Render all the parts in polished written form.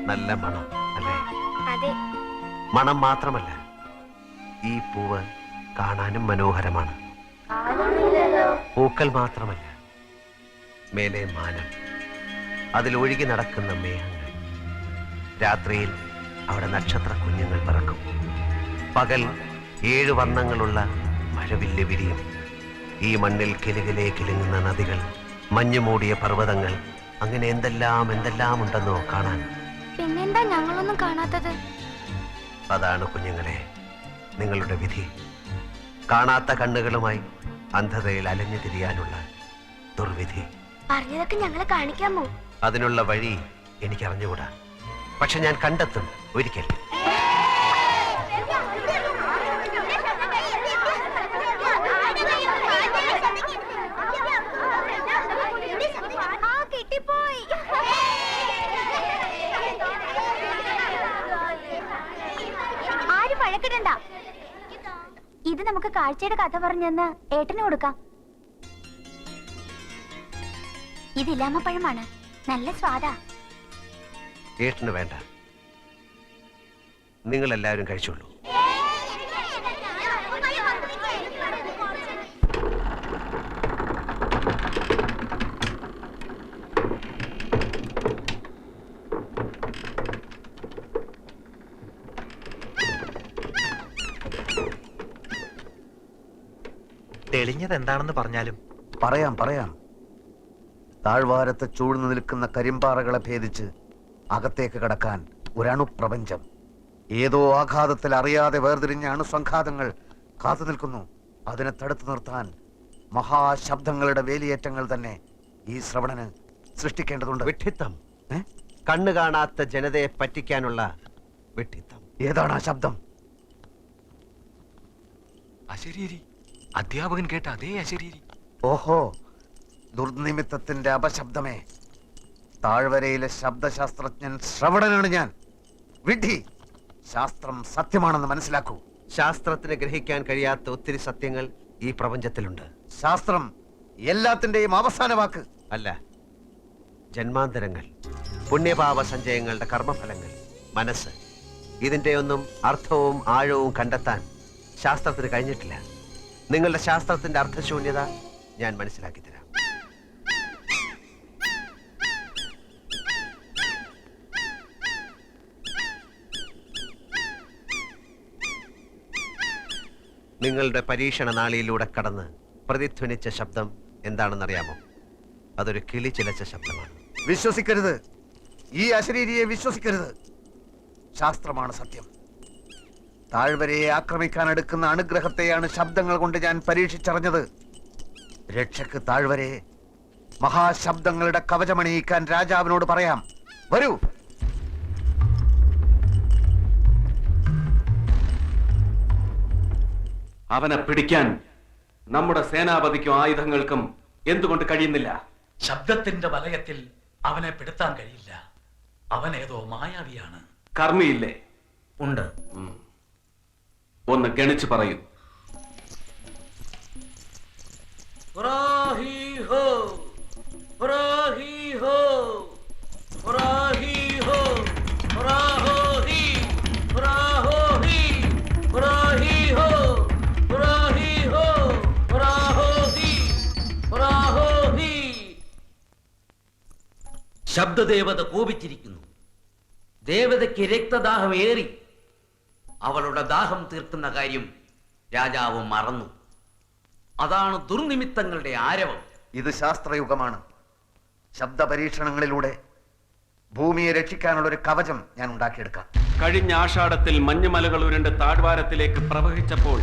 നല്ല മണം അല്ലേ? അതെ. മണം മാത്രമല്ല, ഈ പൂവ് കാണാനും മനോഹരമാണ്. പൂക്കൾ മാത്രമല്ല, മേലെ മാനം, അതിലൊഴുകി നടക്കുന്ന മേഘങ്ങൾ. രാത്രിയിൽ അവിടെ നക്ഷത്ര കുഞ്ഞുങ്ങൾ പറക്കും. പകൽ 7 വർണ്ണങ്ങളുള്ള മഴവില്ല് വിരിയും. ഈ മണ്ണിൽ കിലുകിലേ കിലുങ്ങുന്ന നദികൾ, മഞ്ഞുമൂടിയ പർവ്വതങ്ങൾ, അങ്ങനെ എന്തെല്ലാം ഉണ്ടെന്നോ കാണാൻ. പിന്നെന്താ ഞങ്ങളൊന്നും കാണാത്തത്? അതാണ് കുഞ്ഞുങ്ങളെ നിങ്ങളുടെ വിധി. കാണാത്ത കണ്ണുകളുമായി അന്ധതയിൽ അലഞ്ഞു തിരിയാനുള്ള ദുർവിധി. പറഞ്ഞതൊക്കെ ഞങ്ങളെ കാണിക്കാമോ? അതിനുള്ള വഴി എനിക്കറിഞ്ഞുകൂടാ, പക്ഷെ ഞാൻ കണ്ടെത്തും ഒരിക്കൽ. ആരും വഴക്കിടണ്ട. ഇത് നമുക്ക് കാഴ്ചയുടെ കഥ പറഞ്ഞെന്ന് ഏട്ടന് കൊടുക്കാം. ഇത് ഇലാമപ്പഴമാണ്, നല്ല സ്വാദാ. ഏട്ടന് വേണ്ട, നിങ്ങൾ എല്ലാവരും കഴിച്ചോളൂ. തെളിഞ്ഞത് എന്താണെന്ന് പറഞ്ഞാലും. പറയാം. താഴ്വാരത്ത് ചൂഴ്ന്നു നിൽക്കുന്ന കരിമ്പാറകളെ ഭേദിച്ച് അകത്തേക്ക് കടക്കാൻ ഒരണുപ്രപഞ്ചം, ഏതോ ആഘാതത്തിൽ അറിയാതെ വേർതിരിഞ്ഞ അണുസംഘാതങ്ങൾ കാത്തു നിൽക്കുന്നു. അതിനെ തടുത്തു നിർത്താൻ മഹാശബ്ദങ്ങളുടെ വേലിയേറ്റങ്ങൾ തന്നെ ഈ ശ്രവണന് സൃഷ്ടിക്കേണ്ടതുണ്ട്. വിഡ്ഢിത്തം, കണ്ണു കാണാത്ത ജനതയെ പറ്റിക്കാനുള്ള വിഡ്ഢിത്തം. ഏതാണ് ആ ശബ്ദം? അശരീരി, അധ്യാപകൻ കേട്ട അതേ അശരീരി. ഓഹോ, ദുർനിമിത്തത്തിന്റെ അപശബ്ദമേ. താഴ്വരയിലെ ശബ്ദശാസ്ത്രജ്ഞൻ ശ്രവണനാണ് ഞാൻ. വിഡ്ഢി, ശാസ്ത്രം സത്യമാണെന്ന് മനസ്സിലാക്കൂ. ശാസ്ത്രത്തിന് ഗ്രഹിക്കാൻ കഴിയാത്ത ഒത്തിരി സത്യങ്ങൾ ഈ പ്രപഞ്ചത്തിലുണ്ട്. ശാസ്ത്രം എല്ലാത്തിന്റെയും അവസാന വാക്ക് അല്ല. ജന്മാന്തരങ്ങൾ, പുണ്യപാപ സഞ്ചയങ്ങളുടെ കർമ്മഫലങ്ങൾ, മനസ്സ്, ഇതിന്റെയൊന്നും അർത്ഥവും ആഴവും കണ്ടെത്താൻ ശാസ്ത്രത്തിന് കഴിഞ്ഞിട്ടില്ല. നിങ്ങളുടെ ശാസ്ത്രത്തിന്റെ അർത്ഥശൂന്യത ഞാൻ മനസ്സിലാക്കി തരാം. നിങ്ങളുടെ പരീക്ഷണ നാളിയിലൂടെ കടന്ന് പ്രതിധ്വനിച്ച ശബ്ദം എന്താണെന്നറിയാമോ? അതൊരു കിളി ചിലച്ച ശബ്ദമാണ്. വിശ്വസിക്കരുത്, ഈ അശരീരിയെ വിശ്വസിക്കരുത്. ശാസ്ത്രമാണ് സത്യം. താഴ്വരയെ ആക്രമിക്കാൻ എടുക്കുന്ന അനുഗ്രഹത്തെയാണ് ശബ്ദങ്ങൾ കൊണ്ട് ഞാൻ പരീക്ഷിച്ചറിഞ്ഞത്. രക്ഷക്ക് താഴ്വരയെ മഹാശബ്ദങ്ങളുടെ കവചമണിയിക്കാൻ രാജാവിനോട് പറയാം. വരൂ. അവനെ പിടിക്കാൻ നമ്മുടെ സേനാപതിക്കും ആയുധങ്ങൾക്കും എന്തുകൊണ്ട് കഴിയുന്നില്ല? ശബ്ദത്തിന്റെ വലയത്തിൽ അവനെ പിടുത്താൻ കഴിയില്ല. അവനേതോ മായാവിയാണ്. കർമ്മിയില്ലേ? ഉണ്ട്. ഒന്ന് ഗണിച്ചു പറയൂ. ശബ്ദദേവത കോപിച്ചിരിക്കുന്നു. ദേവതയ്ക്ക് രക്തദാഹം ഏറി. അവളുടെ ദാഹം തീർക്കുന്ന കാര്യം രാജാവ് മറന്നു. അതാണ് ദുർനിമിത്തങ്ങളുടെ ആരവം. ഇത് ശാസ്ത്രയുഗമാണ്. ശബ്ദ പരീക്ഷണങ്ങളിലൂടെ ഭൂമിയെ രക്ഷിക്കാനുള്ള ഒരു കവചം ഞാൻ ഉണ്ടാക്കിയെടുക്കാം. കഴിഞ്ഞ ആഷാഢത്തിൽ മഞ്ഞുമലകൾ ഉരുണ്ട് താഴ്വാരത്തിലേക്ക് പ്രവഹിച്ചപ്പോൾ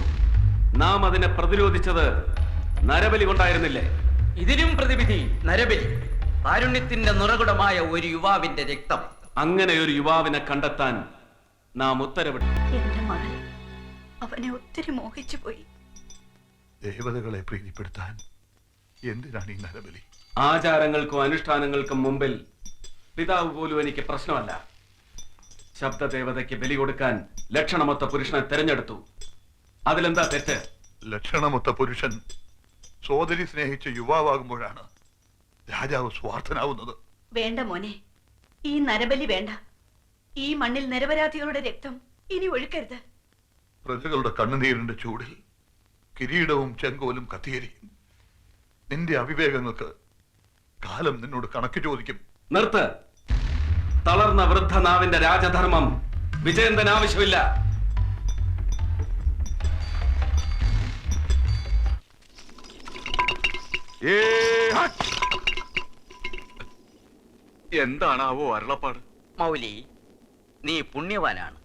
നാം അതിനെ പ്രതിരോധിച്ചത് നരബലി കൊണ്ടായിരുന്നില്ലേ? ഇതിനും പ്രതിവിധി നരബലി. കാരുണ്യത്തിന്റെ നിറകുടമായ ഒരു യുവാവിന്റെ രക്തം. അങ്ങനെ ഒരു യുവാവിനെ കണ്ടെത്താൻ നാം ഉത്തരവിട്ടു. എന്റെ മകൻ അവനെ ഒത്തിരി മോഹിച്ചു പോയി. ദേവതകളെ പ്രീതിപ്പെടുത്താൻ എന്തിനാണ് ഈ നരബലി? ആചാരങ്ങൾക്കും അനുഷ്ഠാനങ്ങൾക്കും മുമ്പിൽ പിതാവ് പോലും എനിക്ക് പ്രശ്നമല്ല. ശബ്ദദേവതയ്ക്ക് ബലി കൊടുക്കാൻ ലക്ഷണമൊത്ത പുരുഷനെ തെരഞ്ഞെടുത്തു. അതിലെന്താ തെറ്റ്? ലക്ഷണമൊത്ത പുരുഷൻ സോദരി സ്നേഹിച്ച യുവാവാകുമ്പോഴാണ് രാജാവ് സ്വാർത്ഥനാവുന്നത്. വേണ്ട മോനെ, ഈ നരബലി വേണ്ട. ഈ മണ്ണിൽ നിരപരാധികളുടെ രക്തം ഇനി ഒഴുക്കരുത്. പ്രജകളുടെ കണ്ണുനീരിന്റെ ചൂടിൽ കിരീടവും ചെങ്കോലും കത്തിയിരിക്കും. നിന്റെ അവിവേകങ്ങൾക്ക് കാലം നിന്നോട് കണക്ക് ചോദിക്കും. നിർത്ത്. തളർന്ന വൃദ്ധനാവിന്റെ രാജധർമ്മം വിജയന്തൻ ആവശ്യമില്ല. എന്താണാവോ അരുളപ്പാട്? മൗലി, നീ പുണ്യവാനാണ്.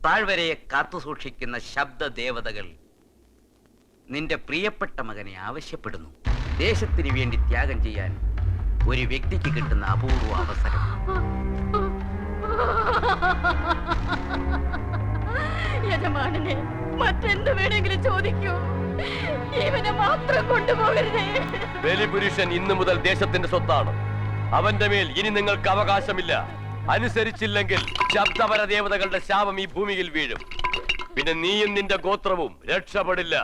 താഴ്വരയെ കാത്തുസൂക്ഷിക്കുന്ന ശബ്ദ ദേവതകൾ നിന്റെ പ്രിയപ്പെട്ട മകനെ ആവശ്യപ്പെടുന്നു. ദേശത്തിന് വേണ്ടി ത്യാഗം ചെയ്യാൻ ഒരു വ്യക്തിക്ക് കിട്ടുന്ന അപൂർവ അവസരം. യജമാനനെ മറ്റെന്ത് വേണമെങ്കിലും ചോദിക്കൂ, ഇവനെ മാത്രം കൊണ്ടുപോകരുതേ. ബലിപുരുഷൻ ഇന്നു മുതൽ ദേശത്തിന്റെ സ്വത്താണ്. അവന്റെ മേൽ ഇനി നിങ്ങൾക്ക് അവകാശമില്ല. അനുസരിച്ചില്ലെങ്കിൽ ശബ്ദപര ദേവതകളുടെ ശാപം ഈ ഭൂമിയിൽ വീഴും. പിന്നെ നീയും നിന്റെ ഗോത്രവും രക്ഷപ്പെടില്ല.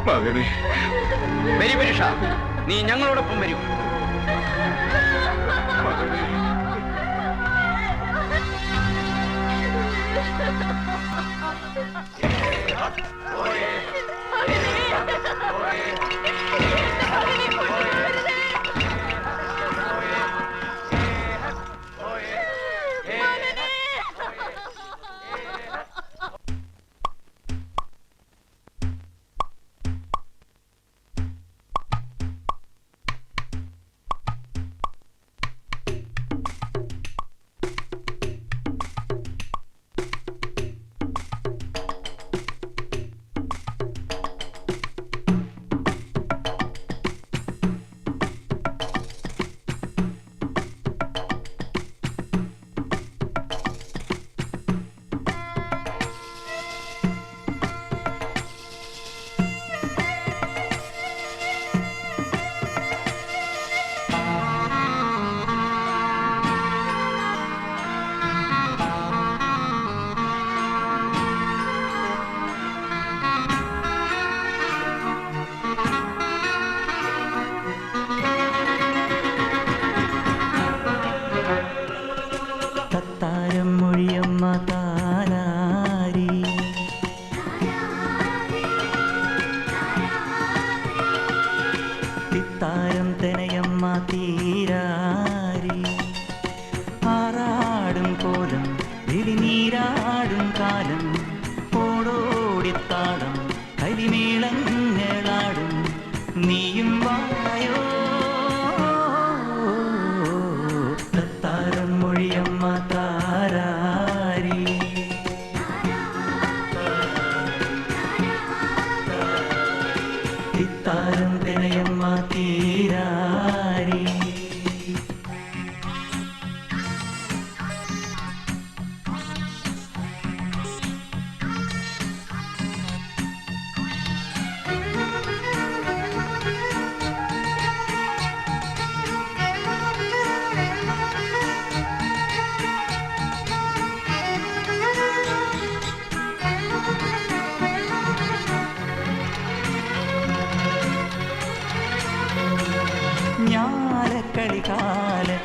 മകനെ, ബലിപുരുഷ, നീ ഞങ്ങളോടൊപ്പം വരൂ.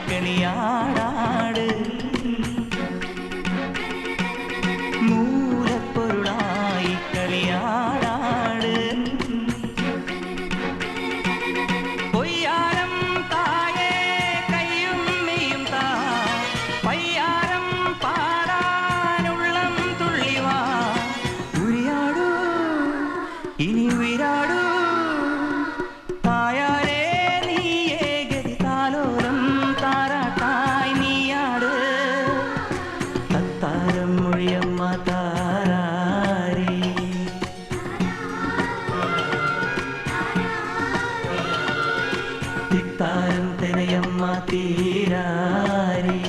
കളിയാടാട് മൂലപ്പൊരുളായി കളിയാടാട് പൊയ്യാരം തായേ കയ്യും മെയ്യും താ പയ്യാരം പാടാനുള്ളം തുള്ളിവാ ഉരിയാടൂ ഇനി ഉയരാടൂ തീരാരി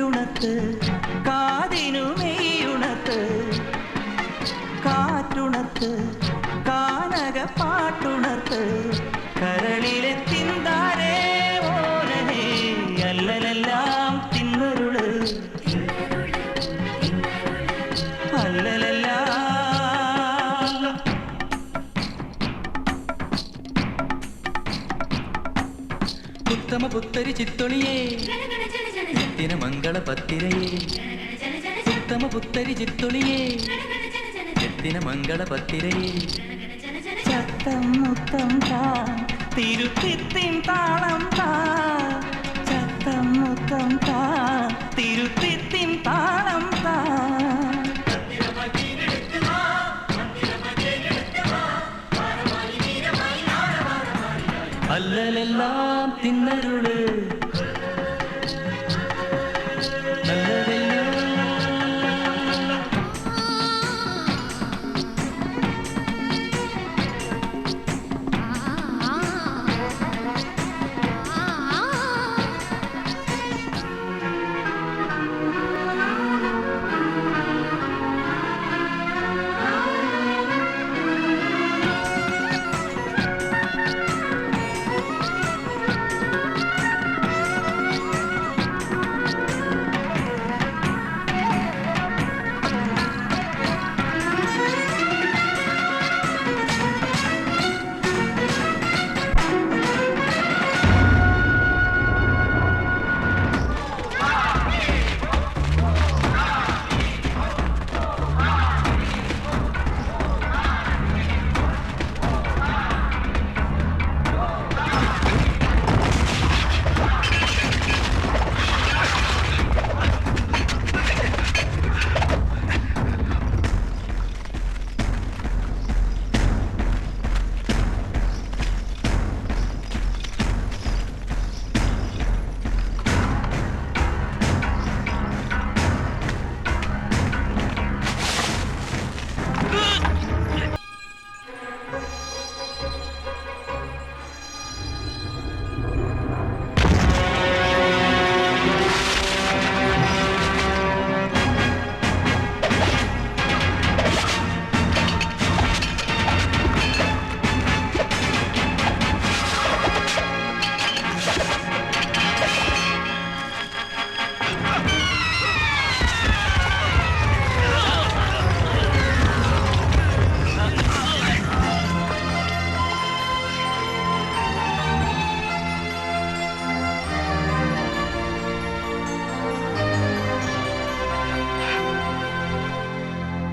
കണ്ണുണത്ത് കാതിനു മെയ്യുണത്ത് കാറ്റുണത്ത് കാനക പാട്ടുണത്ത് കരളിലെ തിന്താരേ ഓരനേ അല്ലലെല്ലാം തിന്നരുള് അല്ലലെല്ലാം ഉത്തമ പുത്തരി ചിത്തൊളിയേ ദിന മംഗള പത്തിരയേ ഉത്തമ പുത്തരി ചിത്തൊളിയേ ദിന മംഗള പത്തിരയേ ചത്തം മുത്തം താ തിരുത്തിത്തിൻ താളം താ ചത്തം മുത്തം താ തിരുത്തിത്തിൻ താളം താ അല്ലലെല്ലാം തിന്നരുള്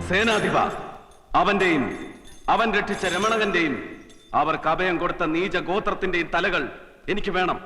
സേനാധിപ, അവന്റെയും അവൻ രക്ഷിച്ച രമണകന്റെയും അവർക്ക് അഭയം കൊടുത്ത നീച ഗോത്രത്തിന്റെയും തലകൾ എനിക്ക് വേണം.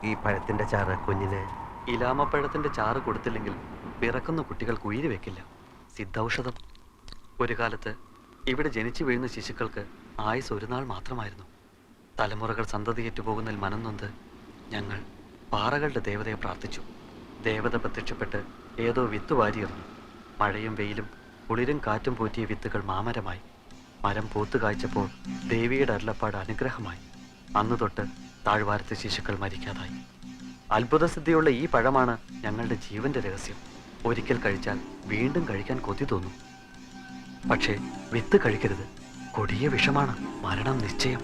ഈ പഴത്തിന്റെ ചാറ് കുഞ്ഞിന് ഇലാമപ്പഴത്തിന്റെ ചാറ് കൊടുത്തില്ലെങ്കിൽ പിറക്കുന്ന കുട്ടികൾക്ക് ഉയിര് വെക്കില്ല. സിദ്ധൌഷധം. ഒരു കാലത്ത് ഇവിടെ ജനിച്ചു വീഴുന്ന ശിശുക്കൾക്ക് ആയുസ് ഒരു നാൾ മാത്രമായിരുന്നു. തലമുറകൾ സന്തതിയേറ്റു പോകുന്നതിൽ മനംനൊന്ത് ഞങ്ങൾ പാറകളുടെ ദേവതയെ പ്രാർത്ഥിച്ചു. ദേവത പ്രത്യക്ഷപ്പെട്ട് ഏതോ വിത്ത് വാരിയെറിഞ്ഞു. മഴയും വെയിലും കുളിരും കാറ്റും പോറ്റിയ വിത്തുകൾ മാമരമായി. മരം പൂത്തു കായ്ച്ചപ്പോൾ ദേവിയുടെ അരുളപ്പാട് അനുഗ്രഹമായി. അന്നു തൊട്ട് താഴ്വാരത്തെ ശിശുക്കൾ മരിക്കാതായി. അത്ഭുതസിദ്ധിയുള്ള ഈ പഴമാണ് ഞങ്ങളുടെ ജീവന്റെ രഹസ്യം. ഒരിക്കൽ കഴിച്ചാൽ വീണ്ടും കഴിക്കാൻ കൊതി തോന്നും. പക്ഷേ വിത്ത് കഴിക്കരുത്, കൊടിയ വിഷമാണ്, മരണം നിശ്ചയം.